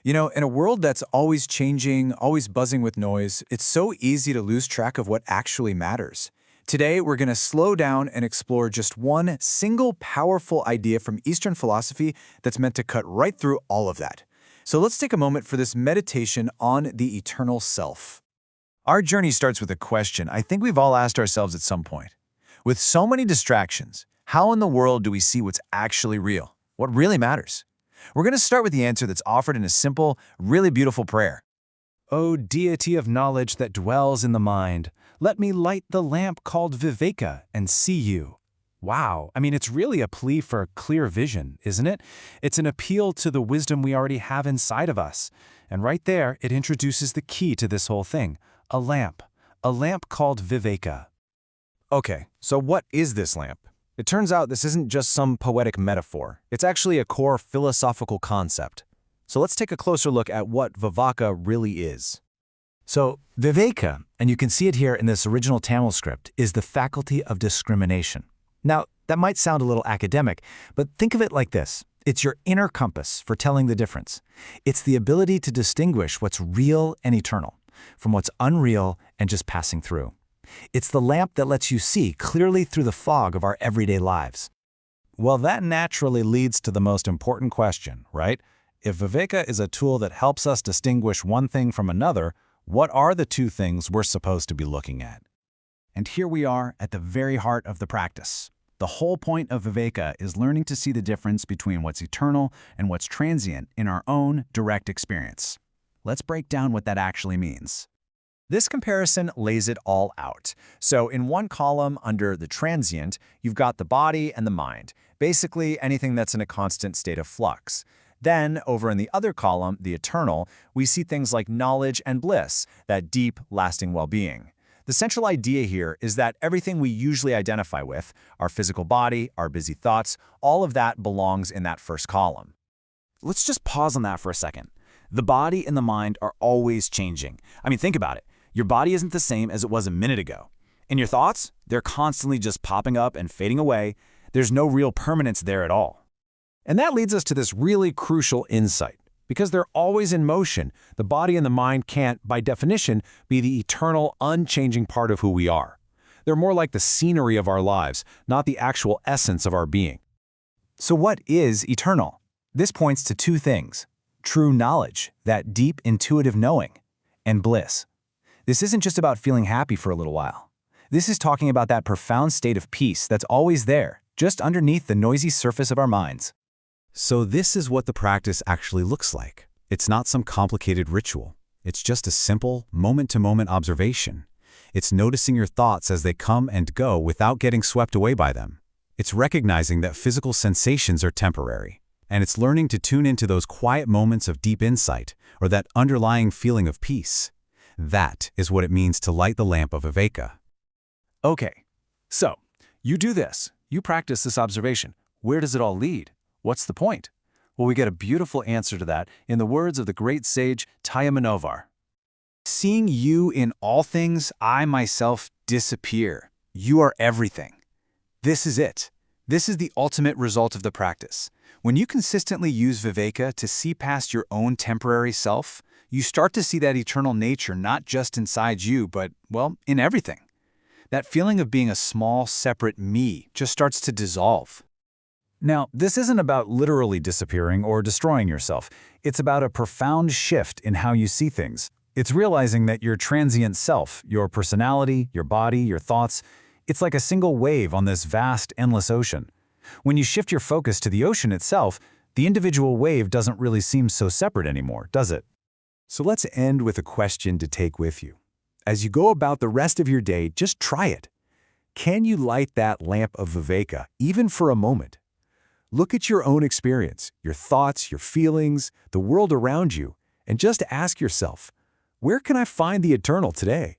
In a world that's always changing, always buzzing with noise, it's so easy to lose track of what actually matters. Today, we're going to slow down and explore just one single powerful idea from Eastern philosophy that's meant to cut right through all of that. So let's take a moment for this meditation on the eternal self. Our journey starts with a question I think we've all asked ourselves at some point. With so many distractions, how in the world do we see what's actually real? What really matters? We're going to start with the answer that's offered in a simple, really beautiful prayer. O deity of knowledge that dwells in the mind, let me light the lamp called Viveka and see you. Wow, it's really a plea for clear vision, isn't it? It's an appeal to the wisdom we already have inside of us. And right there, it introduces the key to this whole thing, a lamp called Viveka. Okay, so what is this lamp? It turns out this isn't just some poetic metaphor. It's actually a core philosophical concept. So let's take a closer look at what Viveka really is. So Viveka, and you can see it here in this original Tamil script, is the faculty of discrimination. Now, that might sound a little academic, but think of it like this. It's your inner compass for telling the difference. It's the ability to distinguish what's real and eternal from what's unreal and just passing through. It's the lamp that lets you see clearly through the fog of our everyday lives. Well, that naturally leads to the most important question, right? If Viveka is a tool that helps us distinguish one thing from another, what are the two things we're supposed to be looking at? And here we are at the very heart of the practice. The whole point of Viveka is learning to see the difference between what's eternal and what's transient in our own direct experience. Let's break down what that actually means. This comparison lays it all out. So in one column under the transient, you've got the body and the mind, basically anything that's in a constant state of flux. Then, over in the other column, the eternal, we see things like knowledge and bliss, that deep, lasting well-being. The central idea here is that everything we usually identify with, our physical body, our busy thoughts, all of that belongs in that first column. Let's just pause on that for a second. The body and the mind are always changing. Think about it. Your body isn't the same as it was a minute ago. And your thoughts, they're constantly just popping up and fading away. There's no real permanence there at all. And that leads us to this really crucial insight. Because they're always in motion, the body and the mind can't, by definition, be the eternal, unchanging part of who we are. They're more like the scenery of our lives, not the actual essence of our being. So what is eternal? This points to two things: true knowledge, that deep intuitive knowing, and bliss. This isn't just about feeling happy for a little while. This is talking about that profound state of peace that's always there, just underneath the noisy surface of our minds. So this is what the practice actually looks like. It's not some complicated ritual. It's just a simple, moment-to-moment observation. It's noticing your thoughts as they come and go without getting swept away by them. It's recognizing that physical sensations are temporary. And it's learning to tune into those quiet moments of deep insight, or that underlying feeling of peace. That is what it means to light the lamp of Viveka. Okay, so you do this. You practice this observation. Where does it all lead? What's the point? Well, we get a beautiful answer to that in the words of the great sage Tayamanovar. Seeing you in all things, I myself disappear. You are everything. This is it. This is the ultimate result of the practice. When you consistently use Viveka to see past your own temporary self, you start to see that eternal nature not just inside you, but, in everything. That feeling of being a small, separate me just starts to dissolve. Now, this isn't about literally disappearing or destroying yourself. It's about a profound shift in how you see things. It's realizing that your transient self, your personality, your body, your thoughts, it's like a single wave on this vast, endless ocean. When you shift your focus to the ocean itself, the individual wave doesn't really seem so separate anymore, does it? So let's end with a question to take with you. As you go about the rest of your day, just try it. Can you light that lamp of Viveka, even for a moment? Look at your own experience, your thoughts, your feelings, the world around you, and just ask yourself, where can I find the eternal today?